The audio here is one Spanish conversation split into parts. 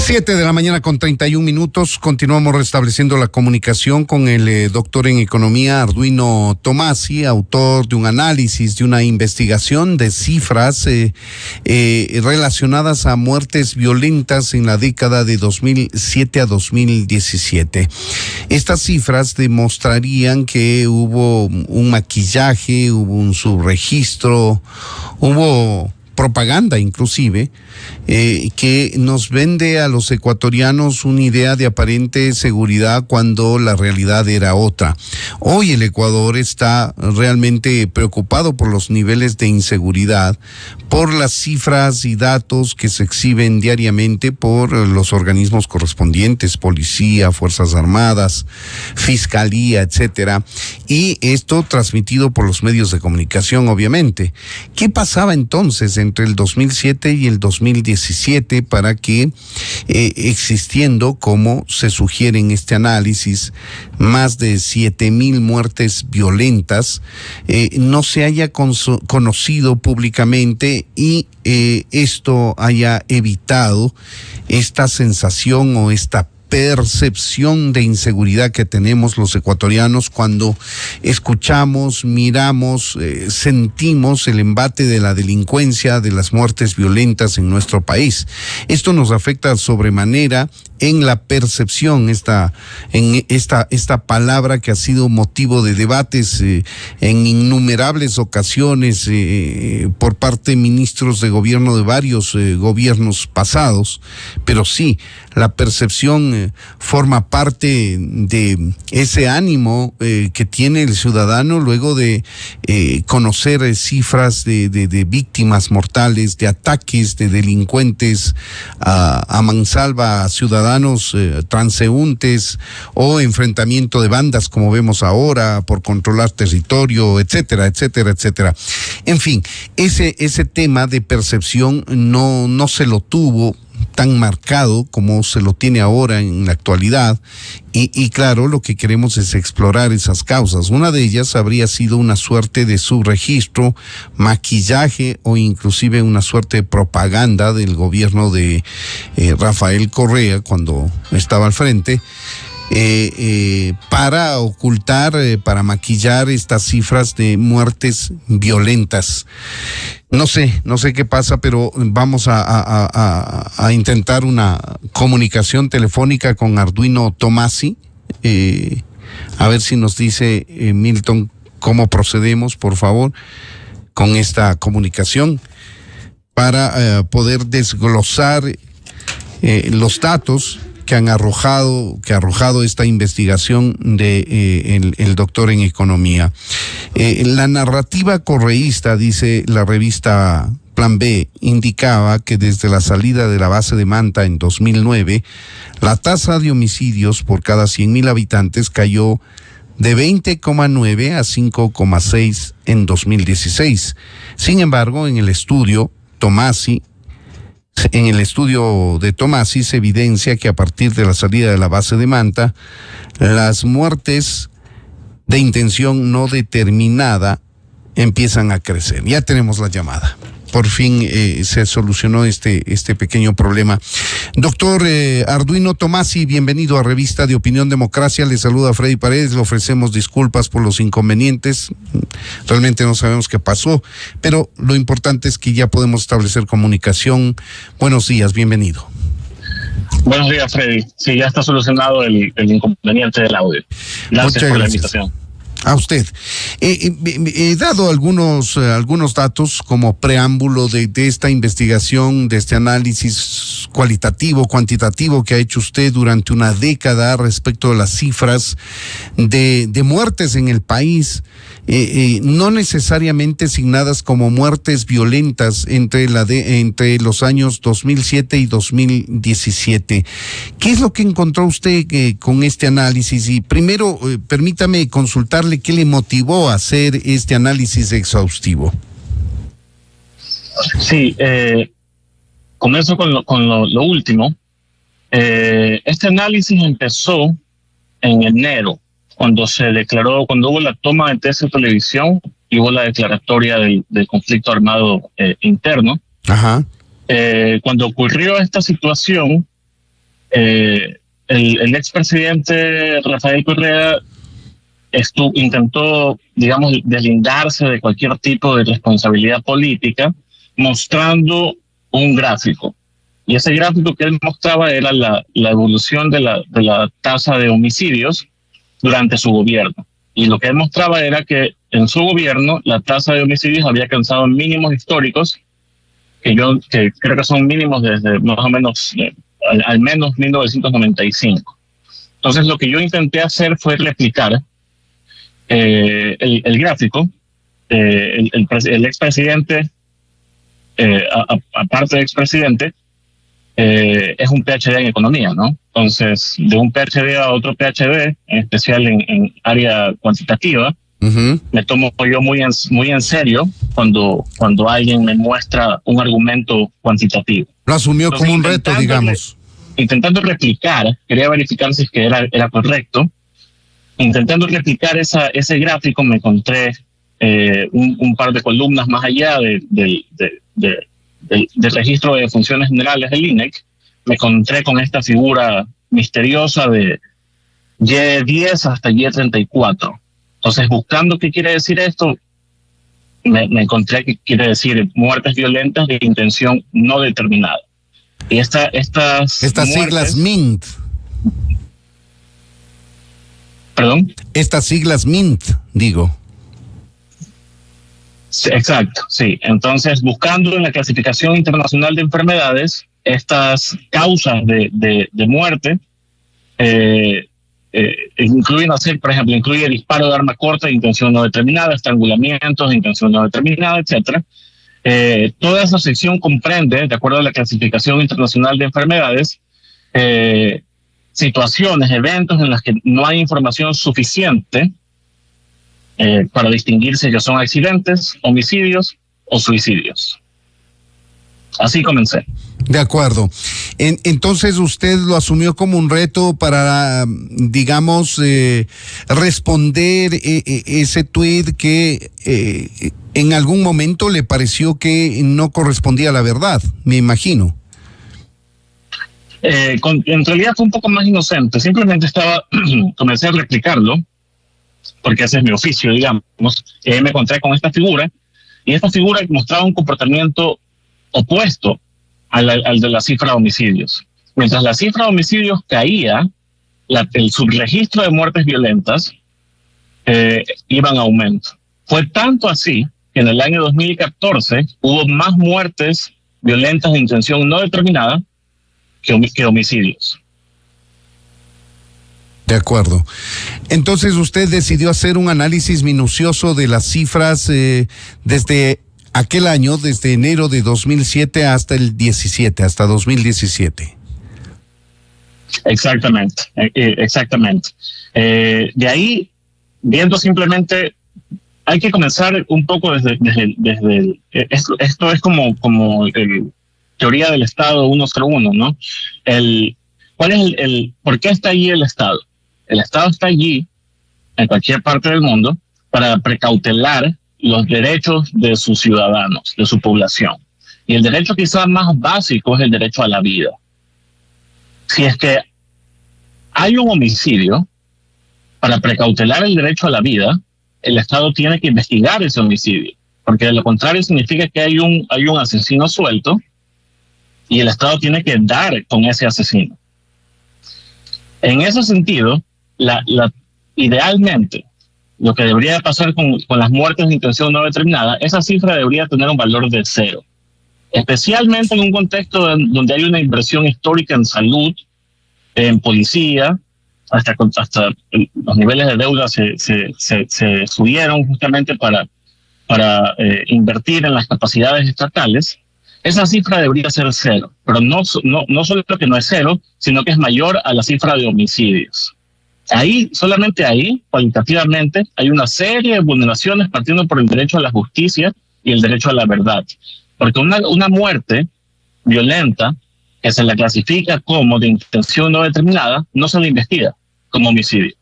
7:31 a.m. Continuamos restableciendo la comunicación con el doctor en economía Arduino Tomasi, autor de un análisis, de una investigación de cifras relacionadas a muertes violentas en la década de 2007 a 2017. Estas cifras demostrarían que hubo un maquillaje, hubo un subregistro, hubo propaganda inclusive, que nos vende a los ecuatorianos una idea de aparente seguridad cuando la realidad era otra. Hoy el Ecuador está realmente preocupado por los niveles de inseguridad, por las cifras y datos que se exhiben diariamente por los organismos correspondientes, policía, Fuerzas Armadas, Fiscalía, etcétera, y esto transmitido por los medios de comunicación, obviamente. ¿Qué pasaba entonces entre el 2007 y el 2017 para que, existiendo, como se sugiere en este análisis, más de 7,000 muertes violentas, no se haya conocido públicamente y esto haya evitado esta sensación o esta percepción de inseguridad que tenemos los ecuatorianos cuando escuchamos, miramos, sentimos el embate de la delincuencia, de las muertes violentas en nuestro país? Esto nos afecta sobremanera en la percepción, esta palabra que ha sido motivo de debates en innumerables ocasiones por parte de ministros de gobierno de varios gobiernos pasados, pero sí, la percepción forma parte de ese ánimo que tiene el ciudadano luego de conocer cifras de víctimas mortales, de ataques de delincuentes a mansalva a ciudadanos transeúntes o enfrentamiento de bandas como vemos ahora por controlar territorio, etcétera, etcétera, etcétera. En fin, ese tema de percepción no se lo tuvo tan marcado como se lo tiene ahora en la actualidad y claro, lo que queremos es explorar esas causas. Una de ellas habría sido una suerte de subregistro, maquillaje o inclusive una suerte de propaganda del gobierno de Rafael Correa cuando estaba al frente, para ocultar, para maquillar estas cifras de muertes violentas. No sé qué pasa, pero vamos a intentar una comunicación telefónica con Arduino Tomasi, a ver si nos dice Milton cómo procedemos, por favor, con esta comunicación para poder desglosar los datos que ha arrojado esta investigación de el doctor en economía. La narrativa correísta, dice la revista Plan B, indicaba que desde la salida de la base de Manta en 2009, la tasa de homicidios por cada 100,000 habitantes cayó de 20,9 a 5,6 en 2016. Sin embargo, en el estudio de Tomasi se evidencia que a partir de la salida de la base de Manta, las muertes de intención no determinada empiezan a crecer. Ya tenemos la llamada. Por fin se solucionó este pequeño problema. Doctor Arduino Tomasi, bienvenido a Revista de Opinión Democracia. Le saluda Freddy Paredes. Le ofrecemos disculpas por los inconvenientes. Realmente no sabemos qué pasó, pero lo importante es que ya podemos establecer comunicación. Buenos días, bienvenido. Buenos días, Freddy. Sí, ya está solucionado el inconveniente del audio. Gracias por la invitación. A usted. He dado algunos datos como preámbulo de esta investigación, de este análisis cualitativo, cuantitativo que ha hecho usted durante una década respecto a las cifras de muertes en el país, no necesariamente asignadas como muertes violentas entre los años 2007 y 2017. ¿Qué es lo que encontró usted con este análisis? Y primero, permítame consultarle qué le motivó a hacer este análisis exhaustivo. Sí, comienzo con lo último. Este análisis empezó en enero, cuando hubo la toma de Tesis Televisión y hubo la declaratoria del conflicto armado interno. Ajá. Cuando ocurrió esta situación, El expresidente Rafael Correa intentó, digamos, deslindarse de cualquier tipo de responsabilidad política, mostrando un gráfico. Y ese gráfico que él mostraba era la evolución de la tasa de homicidios durante su gobierno. Y lo que él mostraba era que en su gobierno la tasa de homicidios había alcanzado mínimos históricos, que creo que son mínimos desde más o menos, al menos 1995. Entonces lo que yo intenté hacer fue replicar el gráfico. El expresidente, aparte de expresidente, es un PhD en economía, ¿no? Entonces, de un PhD a otro PhD, en especial en área cuantitativa, me tomo yo muy en serio cuando alguien me muestra un argumento cuantitativo. Lo asumió entonces, como un reto, digamos. Intentando replicar, quería verificar si es que era correcto. Intentando replicar ese gráfico, me encontré un par de columnas más allá del registro de funciones generales del INEC. Me encontré con esta figura misteriosa de Y10 hasta Y34. Entonces, buscando qué quiere decir esto, me encontré que quiere decir muertes violentas de intención no determinada. Y estas siglas MINT. ¿Perdón? Estas siglas MINT, digo. Sí, exacto, sí. Entonces, buscando en la clasificación internacional de enfermedades, estas causas de muerte incluyen por ejemplo, incluye disparo de arma corta de intención no determinada, estrangulamientos de intención no determinada, etcétera. Toda esa sección comprende, de acuerdo a la clasificación internacional de enfermedades, situaciones, eventos en las que no hay información suficiente para distinguir si ellos son accidentes, homicidios o suicidios. Así comencé. De acuerdo. Entonces usted lo asumió como un reto para, digamos, responder ese tuit que en algún momento le pareció que no correspondía a la verdad, me imagino. En realidad fue un poco más inocente. Simplemente comencé a replicarlo, porque ese es mi oficio, digamos. Me encontré con esta figura, y esta figura mostraba un comportamiento opuesto al de la cifra de homicidios. Mientras la cifra de homicidios caía, el subregistro de muertes violentas iba en aumento. Fue tanto así que en el año 2014 hubo más muertes violentas de intención no determinada que homicidios. De acuerdo. Entonces usted decidió hacer un análisis minucioso de las cifras desde aquel año, desde enero de 2007 hasta el 17, hasta 2017. Exactamente, exactamente. De ahí, viendo simplemente, hay que comenzar un poco desde esto es como teoría del Estado 101, ¿no? ¿Cuál es por qué está allí el Estado? El Estado está allí, en cualquier parte del mundo, para precautelar los derechos de sus ciudadanos, de su población. Y el derecho quizás más básico es el derecho a la vida. Si es que hay un homicidio, para precautelar el derecho a la vida, el Estado tiene que investigar ese homicidio, porque de lo contrario significa que hay un asesino suelto y el Estado tiene que dar con ese asesino. En ese sentido, idealmente, lo que debería pasar con las muertes de intención no determinada, esa cifra debería tener un valor de 0. Especialmente en un contexto donde hay una inversión histórica en salud, en policía, hasta los niveles de deuda se subieron justamente para invertir en las capacidades estatales. Esa cifra debería ser 0, pero no solo que no es 0, sino que es mayor a la cifra de homicidios. Solamente ahí, cualitativamente, hay una serie de vulneraciones partiendo por el derecho a la justicia y el derecho a la verdad. Porque una muerte violenta que se la clasifica como de intención no determinada, no se la investiga como homicidio.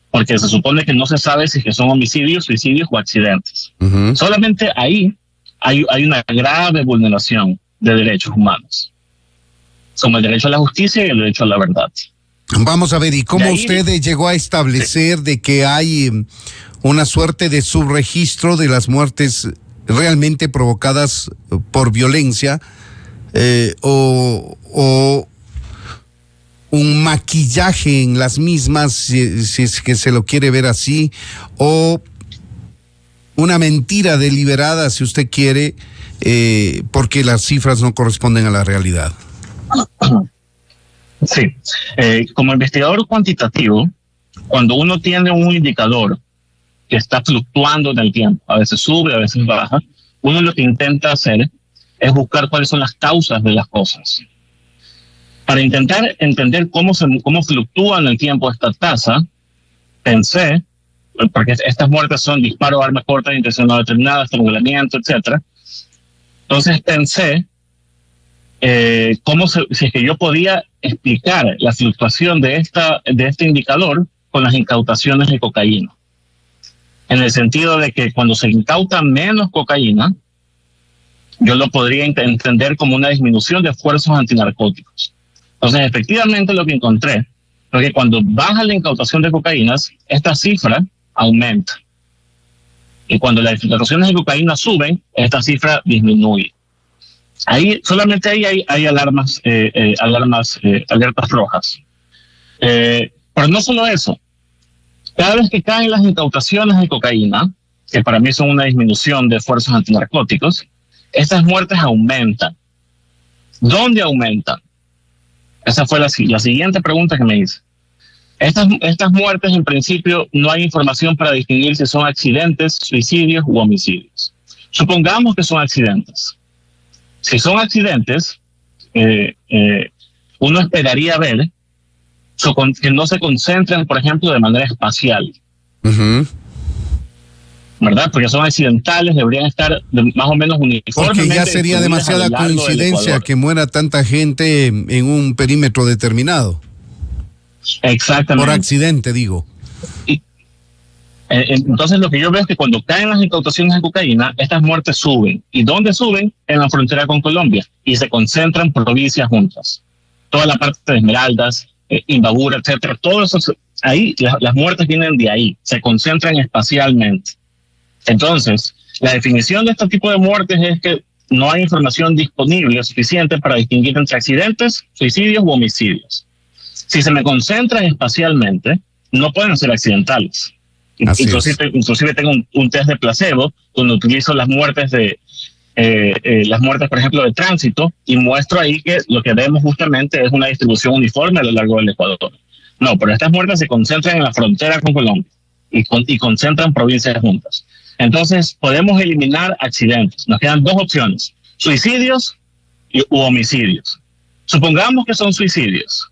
Porque se supone que no se sabe si son homicidios, suicidios o accidentes. Uh-huh. Solamente ahí hay una grave vulneración de derechos humanos. como el derecho a la justicia y el derecho a la verdad. Vamos a ver, ¿y cómo usted llegó a establecer de que hay una suerte de subregistro de las muertes realmente provocadas por violencia o un maquillaje en las mismas, si es que se lo quiere ver así, o una mentira deliberada, si usted quiere, porque las cifras no corresponden a la realidad? Sí, como investigador cuantitativo, cuando uno tiene un indicador que está fluctuando en el tiempo, a veces sube, a veces baja, uno lo que intenta hacer es buscar cuáles son las causas de las cosas. Para intentar entender cómo fluctúa en el tiempo esta tasa, pensé, porque estas muertes son disparos, armas cortas, intención no determinada, estrangulamiento, etc. Entonces pensé si es que yo podía explicar la fluctuación de este indicador con las incautaciones de cocaína. En el sentido de que cuando se incauta menos cocaína, yo lo podría entender como una disminución de esfuerzos antinarcóticos. Entonces, efectivamente, lo que encontré fue que cuando baja la incautación de cocaínas, esta cifra aumenta. Y cuando las incautaciones de cocaína suben, esta cifra disminuye. Solamente ahí hay alertas rojas. Pero no solo eso. Cada vez que caen las incautaciones de cocaína, que para mí son una disminución de esfuerzos antinarcóticos, estas muertes aumentan. ¿Dónde aumentan? Esa fue la siguiente pregunta que me hice. Estas muertes, en principio, no hay información para distinguir si son accidentes, suicidios u homicidios. Supongamos que son accidentes. Si son accidentes, uno esperaría ver que no se concentren, por ejemplo, de manera espacial. Uh-huh. ¿Verdad? Porque son accidentales, deberían estar más o menos uniformemente. Porque ya sería demasiada coincidencia que muera tanta gente en un perímetro determinado. Exactamente. Por accidente, digo. Entonces lo que yo veo es que cuando caen las incautaciones de cocaína, estas muertes suben. ¿Y dónde suben? En la frontera con Colombia. Y se concentran provincias juntas. Toda la parte de Esmeraldas, Imbabura, etcétera. Todo eso, ahí las muertes vienen de ahí. Se concentran espacialmente. Entonces, la definición de este tipo de muertes es que no hay información disponible suficiente para distinguir entre accidentes, suicidios u homicidios. Si se me concentran espacialmente, no pueden ser accidentales. Inclusive tengo un test de placebo donde utilizo las muertes por ejemplo, de tránsito y muestro ahí que lo que vemos justamente es una distribución uniforme a lo largo del Ecuador. No, pero estas muertes se concentran en la frontera con Colombia y concentran provincias juntas. Entonces, podemos eliminar accidentes. Nos quedan dos opciones, suicidios u homicidios. Supongamos que son suicidios.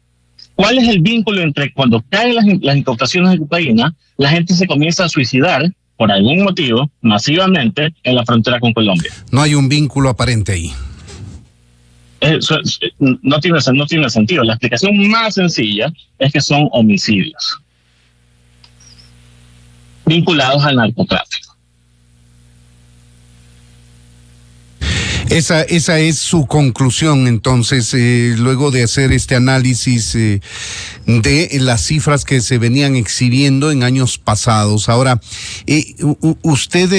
¿Cuál es el vínculo entre cuando caen las incautaciones de cocaína, la gente se comienza a suicidar por algún motivo masivamente en la frontera con Colombia? No hay un vínculo aparente ahí. No tiene sentido. La explicación más sencilla es que son homicidios vinculados al narcotráfico. Esa es su conclusión, entonces, luego de hacer este análisis de las cifras que se venían exhibiendo en años pasados. Ahora, ¿usted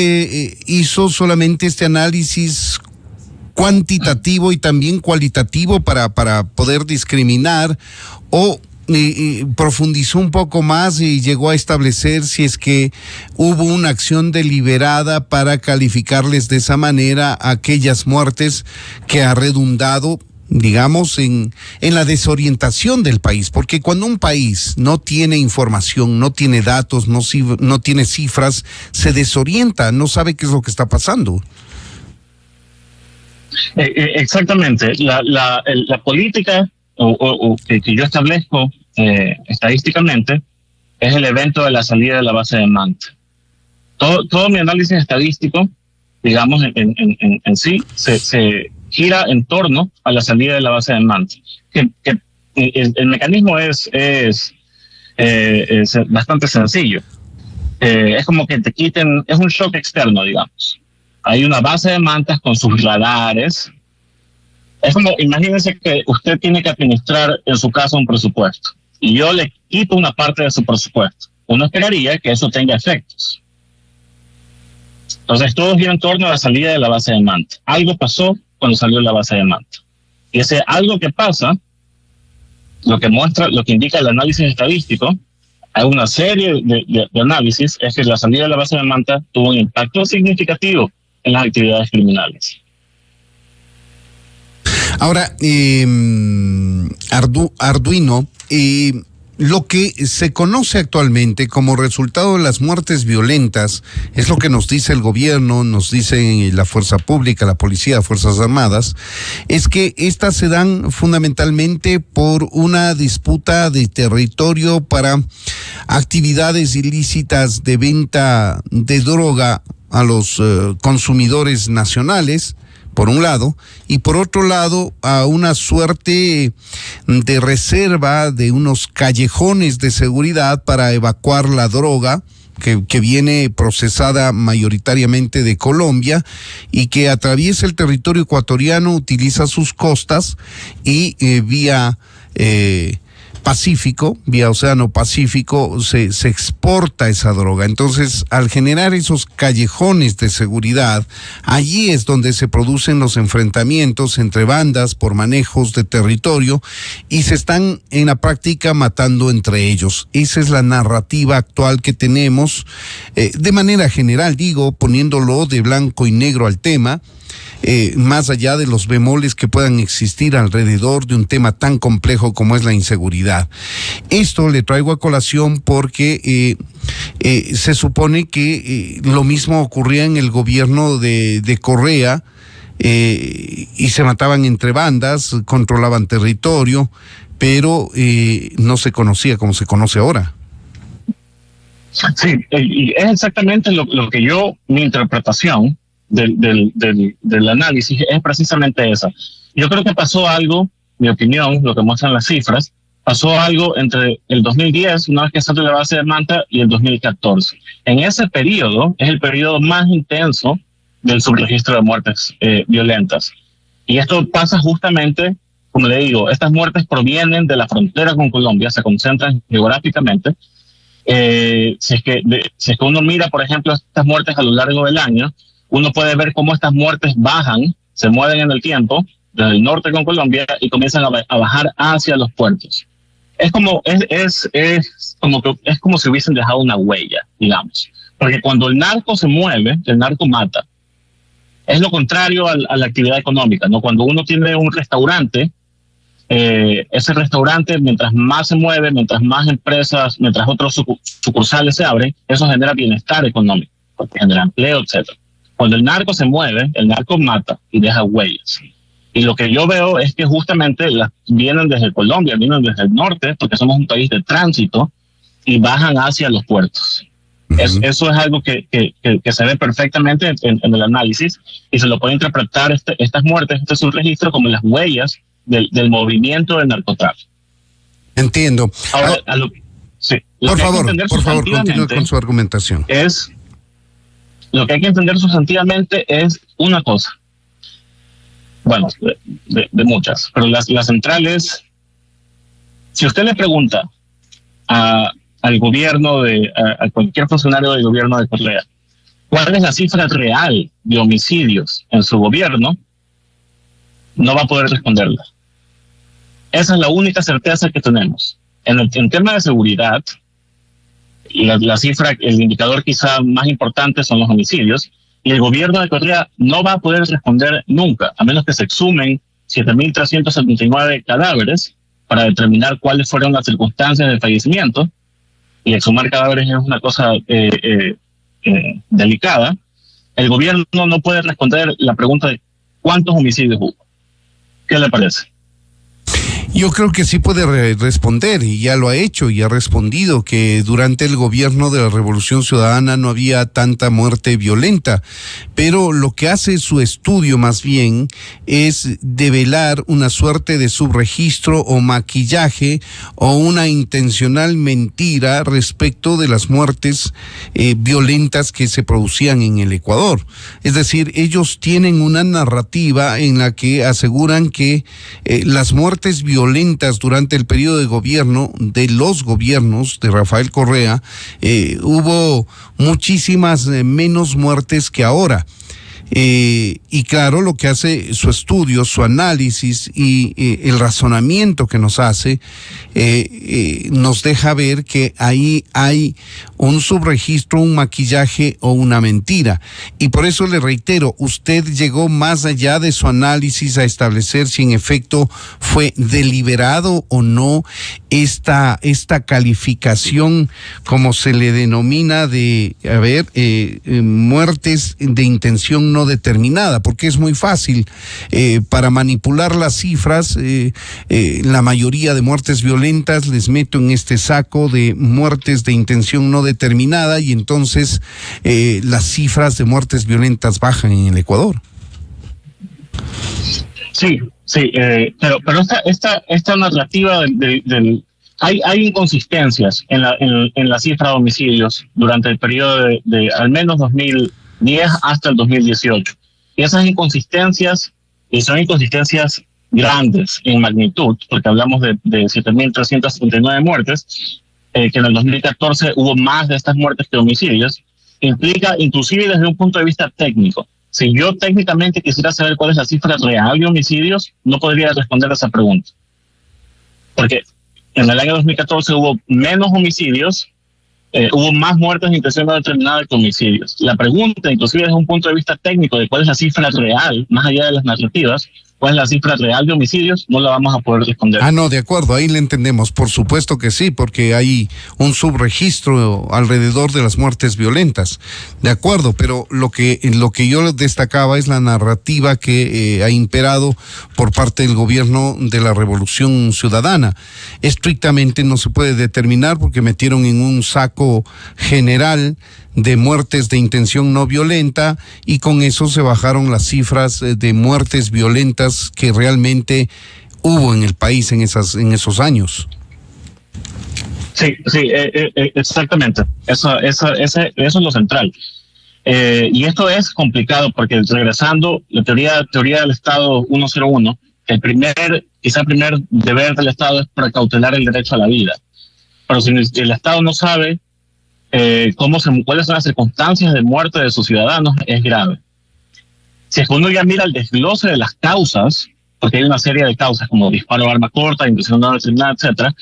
hizo solamente este análisis cuantitativo y también cualitativo para poder discriminar o profundizó un poco más y llegó a establecer si es que hubo una acción deliberada para calificarles de esa manera a aquellas muertes que ha redundado, digamos, en la desorientación del país? Porque cuando un país no tiene información, no tiene datos, no tiene cifras, se desorienta, no sabe qué es lo que está pasando. Exactamente. La política que yo establezco estadísticamente es el evento de la salida de la base de Manta. Todo mi análisis estadístico, digamos, en sí, se gira en torno a la salida de la base de Manta. El mecanismo es bastante sencillo. Es como que te quiten, es un shock externo, digamos. Hay una base de mantas con sus radares Es como, imagínense que usted tiene que administrar en su casa un presupuesto y yo le quito una parte de su presupuesto. Uno esperaría que eso tenga efectos. Entonces todo gira en torno a la salida de la base de Manta. Algo pasó cuando salió la base de Manta. Y ese algo que pasa, lo que indica el análisis estadístico, hay una serie de análisis, es que la salida de la base de Manta tuvo un impacto significativo en las actividades criminales. Ahora, Arduino, lo que se conoce actualmente como resultado de las muertes violentas es lo que nos dice el gobierno, nos dice la fuerza pública, la policía, Fuerzas Armadas, es que estas se dan fundamentalmente por una disputa de territorio para actividades ilícitas de venta de droga a los consumidores nacionales, por un lado, y por otro lado a una suerte de reserva de unos callejones de seguridad para evacuar la droga que viene procesada mayoritariamente de Colombia y que atraviesa el territorio ecuatoriano, utiliza sus costas y vía Pacífico, vía Océano Pacífico, se exporta esa droga. Entonces, al generar esos callejones de seguridad, allí es donde se producen los enfrentamientos entre bandas por manejos de territorio y se están en la práctica matando entre ellos. Esa es la narrativa actual que tenemos, de manera general, digo, poniéndolo de blanco y negro al tema. Más allá de los bemoles que puedan existir alrededor de un tema tan complejo como es la inseguridad. Esto le traigo a colación porque se supone que lo mismo ocurría en el gobierno de Correa, y se mataban entre bandas, controlaban territorio, pero no se conocía como se conoce ahora. Sí, y es exactamente lo que mi interpretación del análisis es precisamente esa. Yo creo que pasó algo, mi opinión, lo que muestran las cifras, pasó algo entre el 2010, una vez que salió la base de Manta, y el 2014. En ese periodo es el periodo más intenso del subregistro de muertes violentas. Y esto pasa justamente, como le digo, estas muertes provienen de la frontera con Colombia, se concentran geográficamente. Si es que uno mira, por ejemplo, estas muertes a lo largo del año, uno puede ver cómo estas muertes bajan, se mueven en el tiempo, desde el norte con Colombia, y comienzan a bajar hacia los puertos. Es como si hubiesen dejado una huella, digamos. Porque cuando el narco se mueve, el narco mata. Es lo contrario a la actividad económica, ¿no? Cuando uno tiene un restaurante, ese restaurante, mientras más se mueve, mientras más empresas, mientras otros sucursales se abren, eso genera bienestar económico, porque genera empleo, etcétera. Cuando el narco se mueve, el narco mata y deja huellas. Y lo que yo veo es que justamente vienen desde Colombia, vienen desde el norte, porque somos un país de tránsito, y bajan hacia los puertos. Uh-huh. Eso es algo que se ve perfectamente en el análisis, y se lo puede interpretar estas muertes, este subregistro, como las huellas del movimiento del narcotráfico. Entiendo. Ahora, por favor, continúe con su argumentación. Lo que hay que entender sustantivamente es una cosa. Bueno, de muchas, pero la central es, si usted le pregunta al gobierno, a cualquier funcionario del gobierno de Correa, ¿cuál es la cifra real de homicidios en su gobierno? No va a poder responderla. Esa es la única certeza que tenemos. En tema de seguridad, la cifra, el indicador quizá más importante son los homicidios, y el gobierno de Correa no va a poder responder nunca, a menos que se exhumen 7.379 cadáveres para determinar cuáles fueron las circunstancias del fallecimiento, y exhumar cadáveres es una cosa delicada. El gobierno no puede responder la pregunta de cuántos homicidios hubo. ¿Qué le parece? Yo creo que sí puede responder, y ya lo ha hecho y ha respondido, que durante el gobierno de la Revolución Ciudadana no había tanta muerte violenta, pero lo que hace su estudio más bien es develar una suerte de subregistro o maquillaje o una intencional mentira respecto de las muertes violentas que se producían en el Ecuador. Es decir, ellos tienen una narrativa en la que aseguran que las muertes violentas durante el periodo de gobierno de los gobiernos de Rafael Correa, hubo muchísimas menos muertes que ahora. Y claro, lo que hace su estudio, su análisis y el razonamiento que nos hace, nos deja ver que ahí hay un subregistro, un maquillaje o una mentira. Y por eso le reitero, usted llegó más allá de su análisis a establecer si en efecto fue deliberado o no esta calificación, como se le denomina, de, muertes de intención no determinada, porque es muy fácil para manipular las cifras. La mayoría de muertes violentas les meto en este saco de muertes de intención no determinada, y entonces las cifras de muertes violentas bajan en el Ecuador. Sí, pero esta narrativa hay inconsistencias en la cifra de homicidios durante el periodo de al menos 2010 hasta el 2018. Y esas inconsistencias, son inconsistencias grandes en magnitud, porque hablamos de 7.339 muertes, que en el 2014 hubo más de estas muertes que homicidios, implica, inclusive desde un punto de vista técnico. Si yo técnicamente quisiera saber cuál es la cifra real de homicidios, no podría responder a esa pregunta. Porque en el año 2014 hubo menos homicidios, hubo más muertes de intención no determinada que homicidios. La pregunta, inclusive desde un punto de vista técnico, de cuál es la cifra real, más allá de las narrativas, cuál es la cifra real de homicidios, no la vamos a poder responder. No, de acuerdo, ahí le entendemos. Por supuesto que sí, porque hay un subregistro alrededor de las muertes violentas. De acuerdo, pero lo que yo destacaba es la narrativa que ha imperado por parte del gobierno de la Revolución Ciudadana. Estrictamente no se puede determinar porque metieron en un saco general de muertes de intención no violenta, y con eso se bajaron las cifras de muertes violentas que realmente hubo en el país en esos años. Sí, exactamente. Eso es lo central. Y esto es complicado porque, regresando, la teoría del Estado 101, el primer deber del Estado es precautelar el derecho a la vida. Pero si el Estado no sabe cuáles son las circunstancias de muerte de sus ciudadanos, es grave. Si es que uno ya mira el desglose de las causas, porque hay una serie de causas como disparo de arma corta, intención no determinada, etcétera,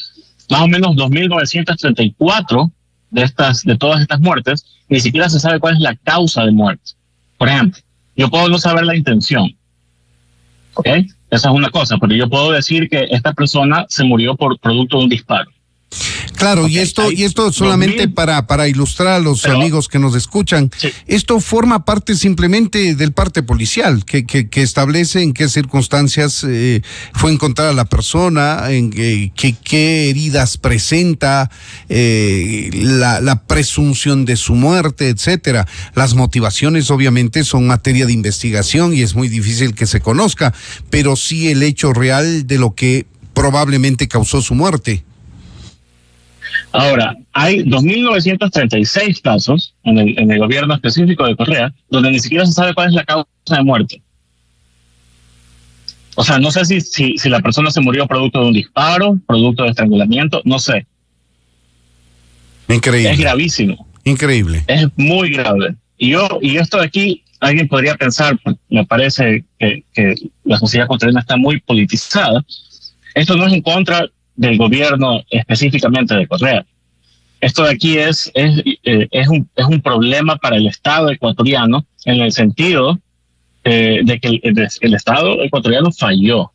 más o menos 2.934 de todas estas muertes, ni siquiera se sabe cuál es la causa de muerte. Por ejemplo, yo puedo no saber la intención, ¿ok? Esa es una cosa, pero yo puedo decir que esta persona se murió por producto de un disparo. Claro, okay. y esto solamente para ilustrar a los amigos que nos escuchan, sí. Esto forma parte simplemente del parte policial, que establece en qué circunstancias fue encontrada la persona, en qué heridas presenta, la presunción de su muerte, etcétera. Las motivaciones obviamente son materia de investigación y es muy difícil que se conozca, pero sí el hecho real de lo que probablemente causó su muerte. Ahora, hay 2.936 casos en el gobierno específico de Correa donde ni siquiera se sabe cuál es la causa de muerte. O sea, no sé si la persona se murió producto de un disparo, producto de estrangulamiento, no sé. Increíble. Es gravísimo. Increíble. Es muy grave. Y esto de aquí, alguien podría pensar, me parece que la sociedad ecuatoriana está muy politizada. Esto no es en contra del gobierno específicamente de Correa. Esto de aquí es un problema para el Estado ecuatoriano, en el sentido de que el Estado ecuatoriano falló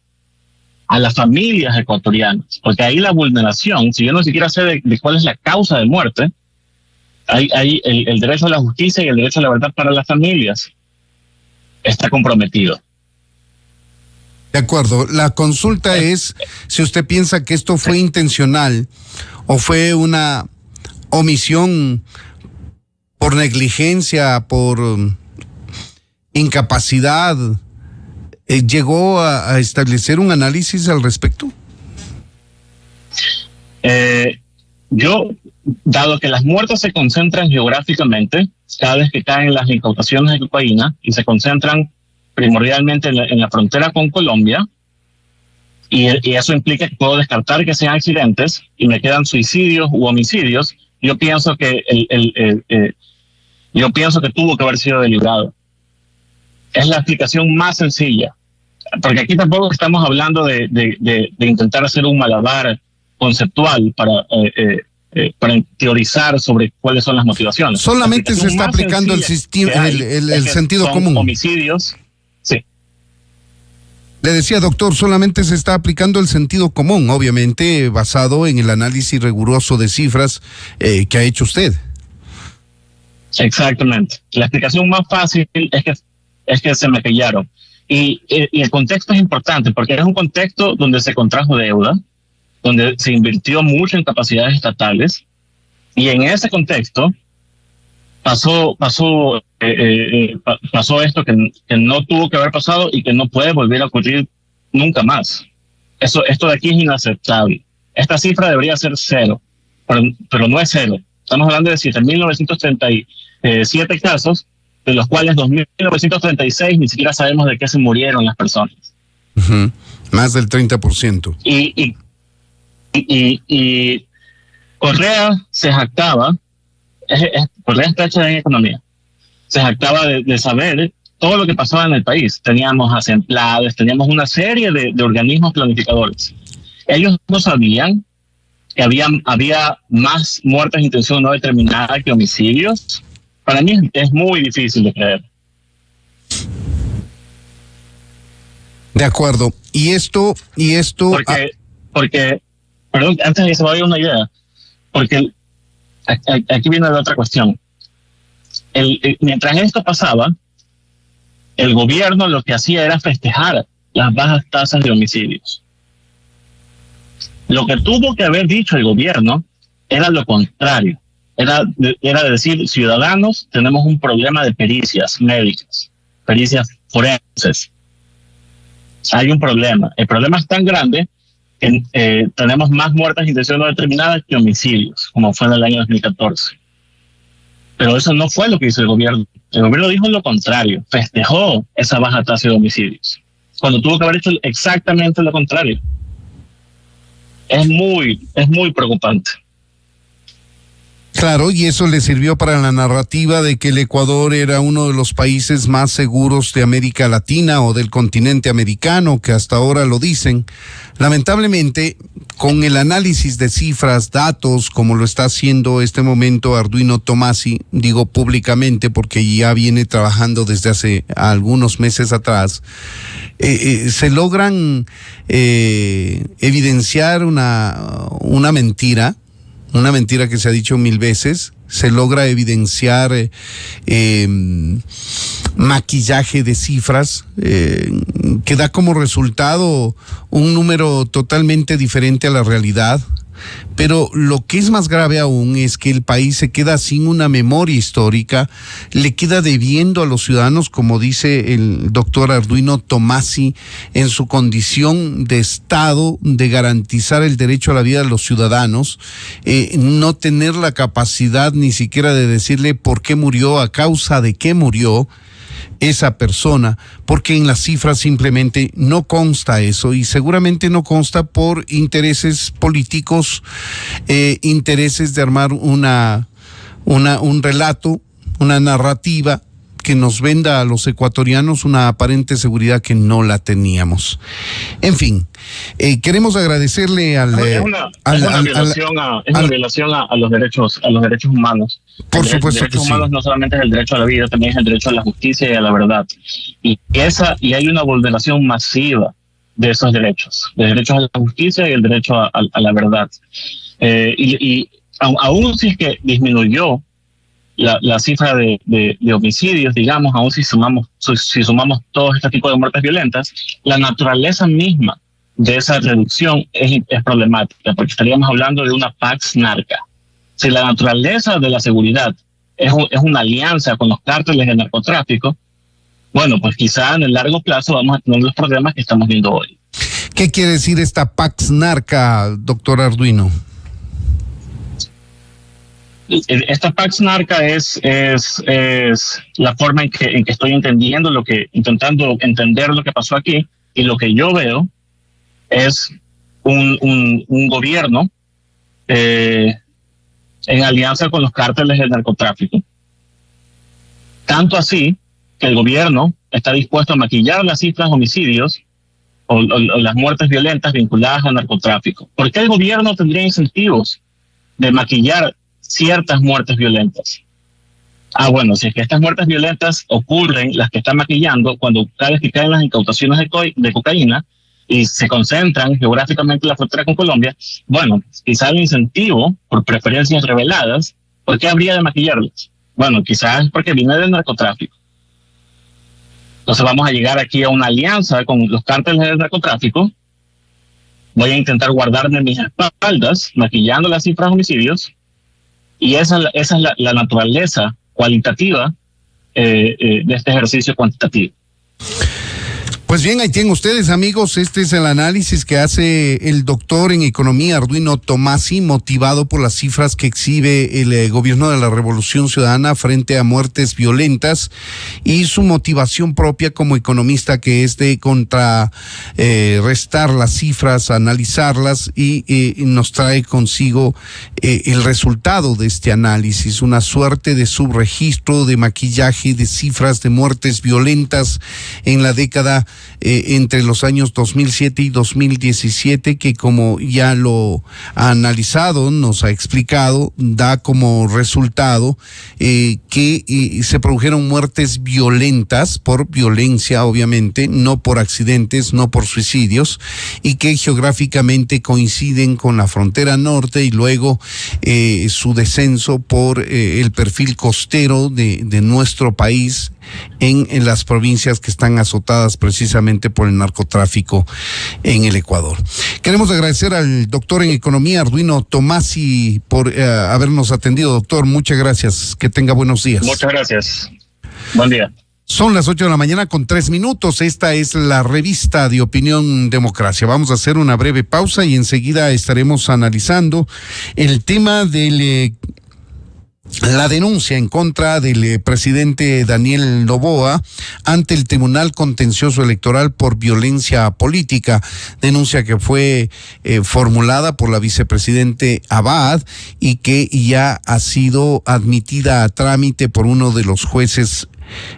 a las familias ecuatorianas, porque ahí la vulneración, si yo no siquiera sé de cuál es la causa de muerte, hay el derecho a la justicia y el derecho a la verdad para las familias está comprometido. De acuerdo. La consulta es si usted piensa que esto fue intencional o fue una omisión por negligencia, por incapacidad. ¿Llegó a establecer un análisis al respecto? Yo, dado que las muertes se concentran geográficamente, cada vez que caen las incautaciones de cocaína y se concentran primordialmente en la frontera con Colombia, y eso implica que puedo descartar que sean accidentes y me quedan suicidios u homicidios, yo pienso que tuvo que haber sido deliberado. Es la explicación más sencilla, porque aquí tampoco estamos hablando de intentar hacer un malabar conceptual para teorizar sobre cuáles son las motivaciones. Solamente se está aplicando el sentido común. Homicidios, sí. Le decía, doctor, solamente se está aplicando el sentido común, obviamente basado en el análisis riguroso de cifras que ha hecho usted. Exactamente. La explicación más fácil es que se maquillaron. Y el contexto es importante porque es un contexto donde se contrajo deuda, donde se invirtió mucho en capacidades estatales, y en ese contexto pasó esto que no tuvo que haber pasado y que no puede volver a ocurrir nunca más. Esto de aquí es inaceptable. Esta cifra debería ser 0, pero no es 0. Estamos hablando de 7.937 casos, de los cuales 2.936 ni siquiera sabemos de qué se murieron las personas. Uh-huh. Más del 30%. Y Correa se jactaba, Correa está hecha en economía, se jactaba de saber todo lo que pasaba en el país. Teníamos asemplados, teníamos una serie de organismos planificadores. Ellos no sabían que había más muertes de intención no determinada que homicidios. Para mí es muy difícil de creer. De acuerdo. Y esto. Porque perdón, antes de que se me vaya una idea, porque aquí viene la otra cuestión. Mientras esto pasaba, el gobierno lo que hacía era festejar las bajas tasas de homicidios. Lo que tuvo que haber dicho el gobierno era lo contrario. Era decir, ciudadanos, tenemos un problema de pericias médicas, pericias forenses. Hay un problema. El problema es tan grande que tenemos más muertes de intención no determinada que homicidios, como fue en el año 2014. Pero eso no fue lo que hizo el gobierno. El gobierno dijo lo contrario, festejó esa baja tasa de homicidios, cuando tuvo que haber hecho exactamente lo contrario. Es muy preocupante. Claro, y eso le sirvió para la narrativa de que el Ecuador era uno de los países más seguros de América Latina o del continente americano, que hasta ahora lo dicen. Lamentablemente, con el análisis de cifras, datos, como lo está haciendo este momento Arduino Tommasi, digo públicamente porque ya viene trabajando desde hace algunos meses atrás, se logran evidenciar una mentira que se ha dicho 1000 veces. Se logra evidenciar maquillaje de cifras que da como resultado un número totalmente diferente a la realidad. Pero lo que es más grave aún es que el país se queda sin una memoria histórica, le queda debiendo a los ciudadanos, como dice el doctor Arduino Tommasi, en su condición de Estado, de garantizar el derecho a la vida de los ciudadanos, no tener la capacidad ni siquiera de decirle por qué murió, a causa de qué murió esa persona, porque en las cifras simplemente no consta eso, y seguramente no consta por intereses políticos, intereses de armar un relato, una narrativa que nos venda a los ecuatorianos una aparente seguridad que no la teníamos. En fin, queremos agradecerle al... Es una violación a los derechos humanos. Por supuesto que sí. Los derechos humanos no solamente es el derecho a la vida, también es el derecho a la justicia y a la verdad. Y hay una vulneración masiva de esos derechos, de derechos a la justicia y el derecho a la verdad. Aún si es que disminuyó la cifra de homicidios, digamos, aún si sumamos todo este tipo de muertes violentas, la naturaleza misma de esa reducción es problemática, porque estaríamos hablando de una pax narca. Si la naturaleza de la seguridad es una alianza con los cárteles de narcotráfico, bueno, pues quizá en el largo plazo vamos a tener los problemas que estamos viendo hoy. ¿Qué quiere decir esta pax narca, doctor Arduino? Esta pax narca es la forma en que estoy intentando entender lo que pasó aquí, y lo que yo veo es un gobierno en alianza con los cárteles del narcotráfico. Tanto así que el gobierno está dispuesto a maquillar las cifras de homicidios o las muertes violentas vinculadas al narcotráfico. ¿Por qué el gobierno tendría incentivos de maquillar ciertas muertes violentas? Bueno, si es que estas muertes violentas ocurren, las que están maquillando, cada vez que caen las incautaciones de cocaína y se concentran geográficamente en la frontera con Colombia, bueno, quizá el incentivo por preferencias reveladas, ¿por qué habría de maquillarlas? Bueno, quizás porque viene del narcotráfico. Entonces vamos a llegar aquí a una alianza con los cárteles del narcotráfico. Voy a intentar guardarme mis espaldas, maquillando las cifras de homicidios, y esa es la naturaleza cualitativa de este ejercicio cuantitativo. Pues bien, ahí tienen ustedes, amigos, este es el análisis que hace el doctor en economía Arduino Tomasi, motivado por las cifras que exhibe el gobierno de la Revolución Ciudadana frente a muertes violentas, y su motivación propia como economista, que es de restar las cifras, analizarlas, y nos trae consigo el resultado de este análisis, una suerte de subregistro, de maquillaje de cifras de muertes violentas en la década entre los años 2007 y 2017, que, como ya lo ha analizado, nos ha explicado, da como resultado que se produjeron muertes violentas por violencia, obviamente, no por accidentes, no por suicidios, y que geográficamente coinciden con la frontera norte, y luego su descenso por el perfil costero de nuestro país en las provincias que están azotadas precisamente por el narcotráfico en el Ecuador. Queremos agradecer al doctor en economía Arduino Tomasi por habernos atendido. Doctor, muchas gracias, que tenga buenos días. Muchas gracias, buen día. Son las 8:03 a.m. Esta es la revista de Opinión Democracia. Vamos a hacer una breve pausa y enseguida estaremos analizando el tema del la denuncia en contra del presidente Daniel Noboa ante el Tribunal Contencioso Electoral por violencia política, denuncia que fue formulada por la vicepresidente Abad y que ya ha sido admitida a trámite por uno de los jueces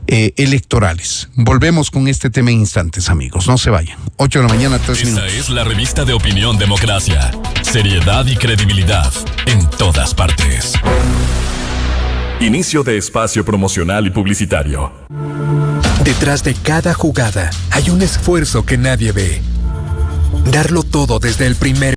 electorales. Volvemos con este tema en instantes, amigos, no se vayan. 8:03 a.m. Esta es la revista de Opinión Democracia, seriedad y credibilidad en todas partes. Inicio de espacio promocional y publicitario. Detrás de cada jugada hay un esfuerzo que nadie ve. Darlo todo desde el primer